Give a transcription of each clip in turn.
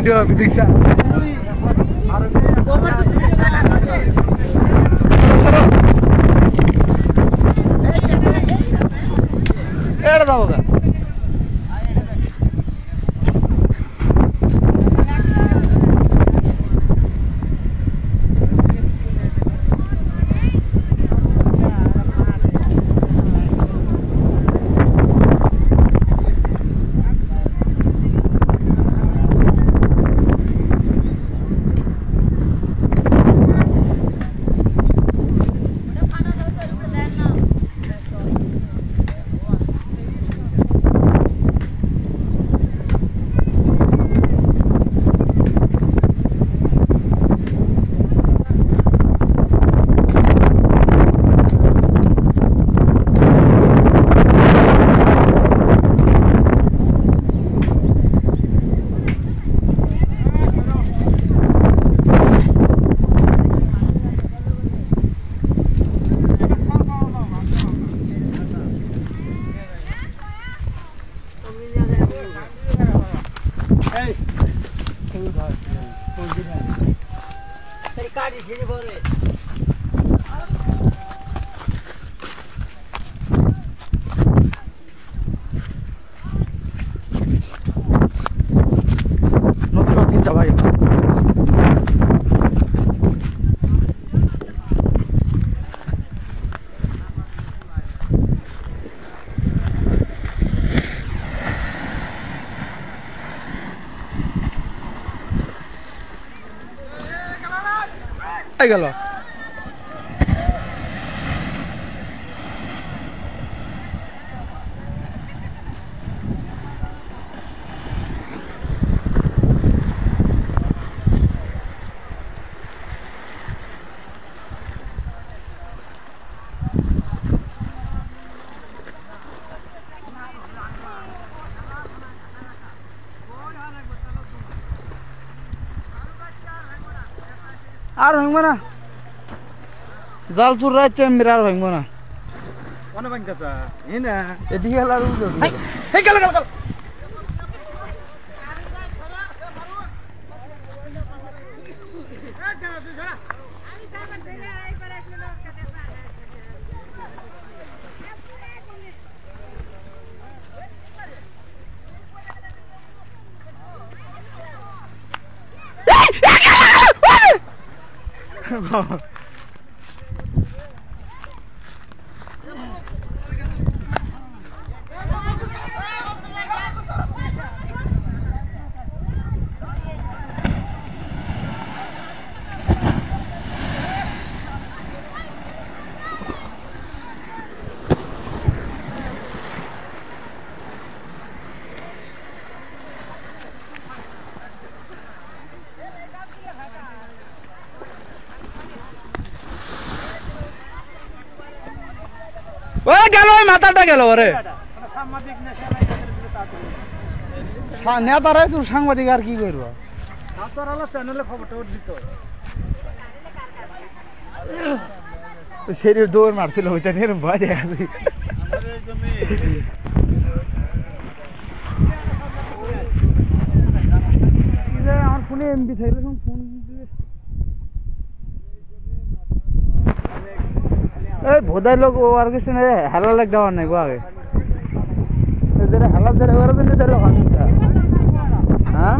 Video আমি দেখছি এটা যাবো গা গেল আর ভাঙবো না জাল চুর রাখছে আর ভাঙবো না এদিকে গেল মাথাটা গেল ওরে নেতারাই সাংবাদিক আর কি করবো সেই দৌড় মারছিল ওইটা নিয়ে ভয় দেখা আমার ফোনে এমবি থাকলে ফোন ভোদাই লোক আর কিছু হেলা লাগ দেওয়ার নাই গো আগে হেলা ধরে ওরা জন্য ধরে হ্যাঁ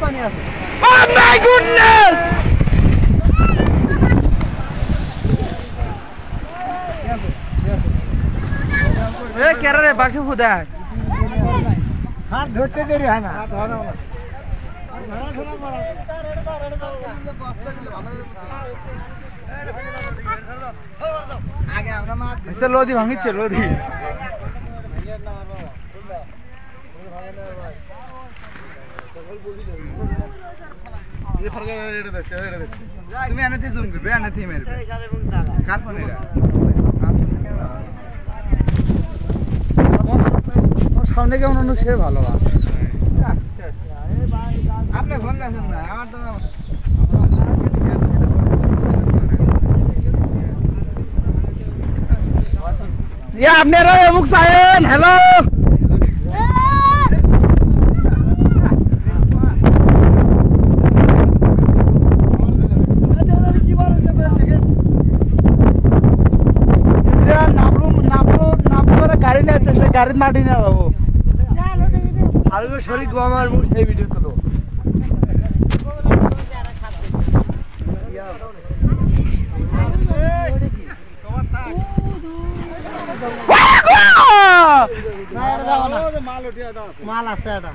পানি আছে কেরা রে বাকি ভোদা হাত ধরতে দেরি হয় না লোদি ভাঙিচ্ছে লোদি তুমি আনাতে জুম করবে আনাতে মারবে কার ফোনে সামনে কেমন অন্য সে ভালো আছে আপনি ফোন আসেন না আমার তো আপনারা মুখ সাহেন হ্যালো গাড়ির মাটি নিয়ে যাবো আর শরীর আমার মুখ সেই ভিডিও তো মাল আছে এটা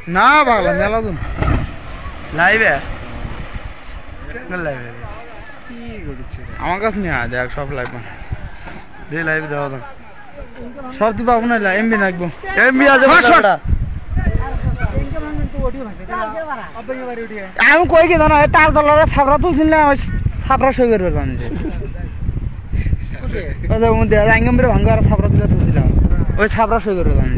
না বাবা মেলাদুন লাইভে লাইভে আমার কাছে নিয়ে দেখ সব লাইভ দিয়ে লাইভে দেওয়া দাম সব তো পাবো না এমবি নাকবো এমবি আছে আমি কই কি জানো তার দলারে ছাপড়া তুলছিলাম ছাপড়া সই করবে জানি ভাঙ্গা ছাপড়া তুলে তুলছিলাম ওই ছাপড়া সই করবে জানি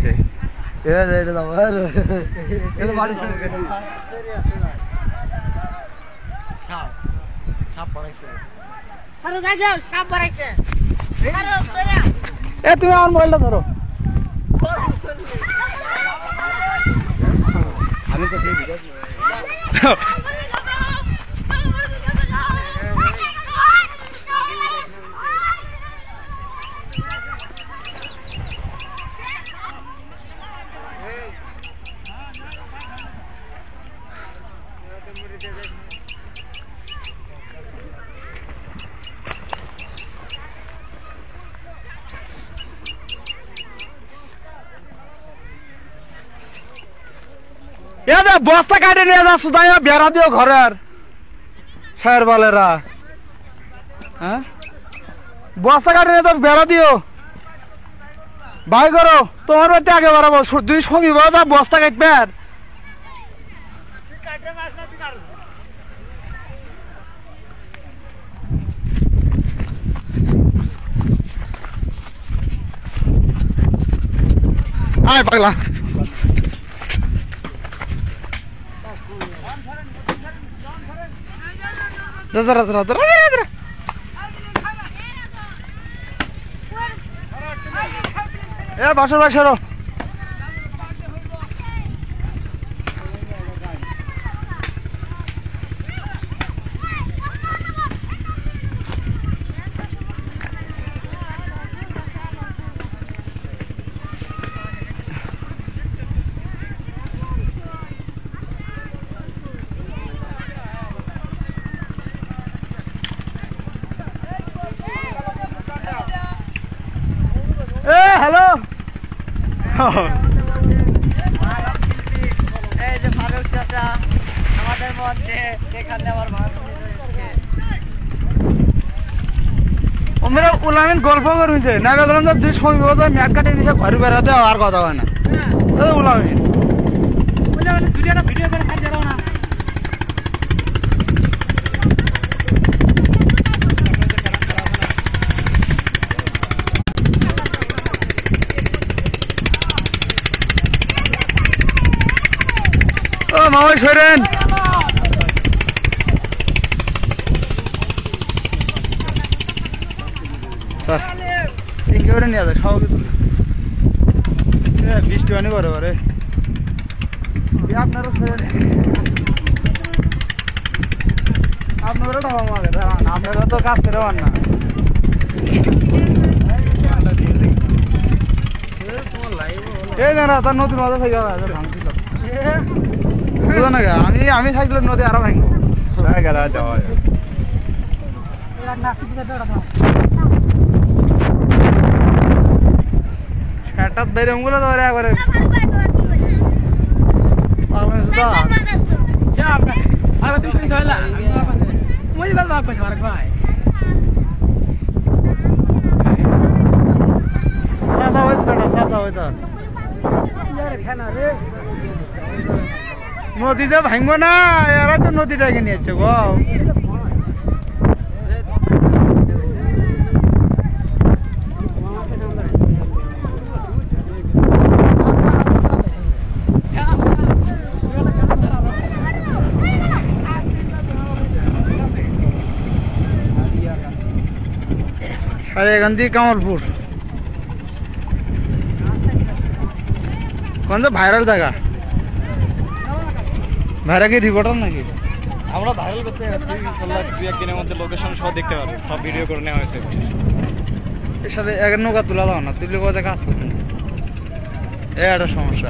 তুমি আমার মোবাইলটা ধরো আমি তো সেই বস্তা কাটে নিয়ে যাচ্ছ তাই বেড়া দিও ঘরের স্যার বলেরা হ্যাঁ বস্তা কাটে নিয়ে তো বেড়া দিও ভাই করো তোমার বাড়িতে আগে বাড়াবো দুই সঙ্গী যা বস্তা কাটবে আর আয় পাগলা বাসর বাসর হ্যালো এই যে ফারুক চাচা আমাদের মঞ্চে এখানে আমার ওমরা উলামিন গল্প করছে না গেলাম তো দুই সময় বাজে ম্যাট কাটে দিছে ঘরে বেরাতে আর কথা হয় না উলামিন দুইটা ভিডিও করে খাই যাও না মামাই সরেন নিয়ে যায় খাওয়া কিছু বৃষ্টি পানি করে পারে আপনারও আপনারও টাকা মাগে আপনারা তো কাজ করে পান না এই না তার নতুন মাঝে থেকে ভাঙছিল আমি থাকলে নদী আরো ভাঙবো হঠাৎ বেরিয়ে অঙ্গুলো ধরে করে নদীতে ভাঙবো না এরা তো নদীটাকে নিয়েছে গো সাড়ে এখান থেকে কামালপুর কোন তো ভাইরাল জায়গা ভাইরা কি রিপোর্টার নাকি আমরা ভাইরাল করতে যাচ্ছি, ইনশাল্লাহ 2-1 দিনের মধ্যে লোকেশন সব দেখতে পারবে, সব ভিডিও করে নেওয়া হয়েছে। এর সাথে এক নৌকা তুলা দাও না, তুললে কোথায় কাজ করবে, এটা সমস্যা।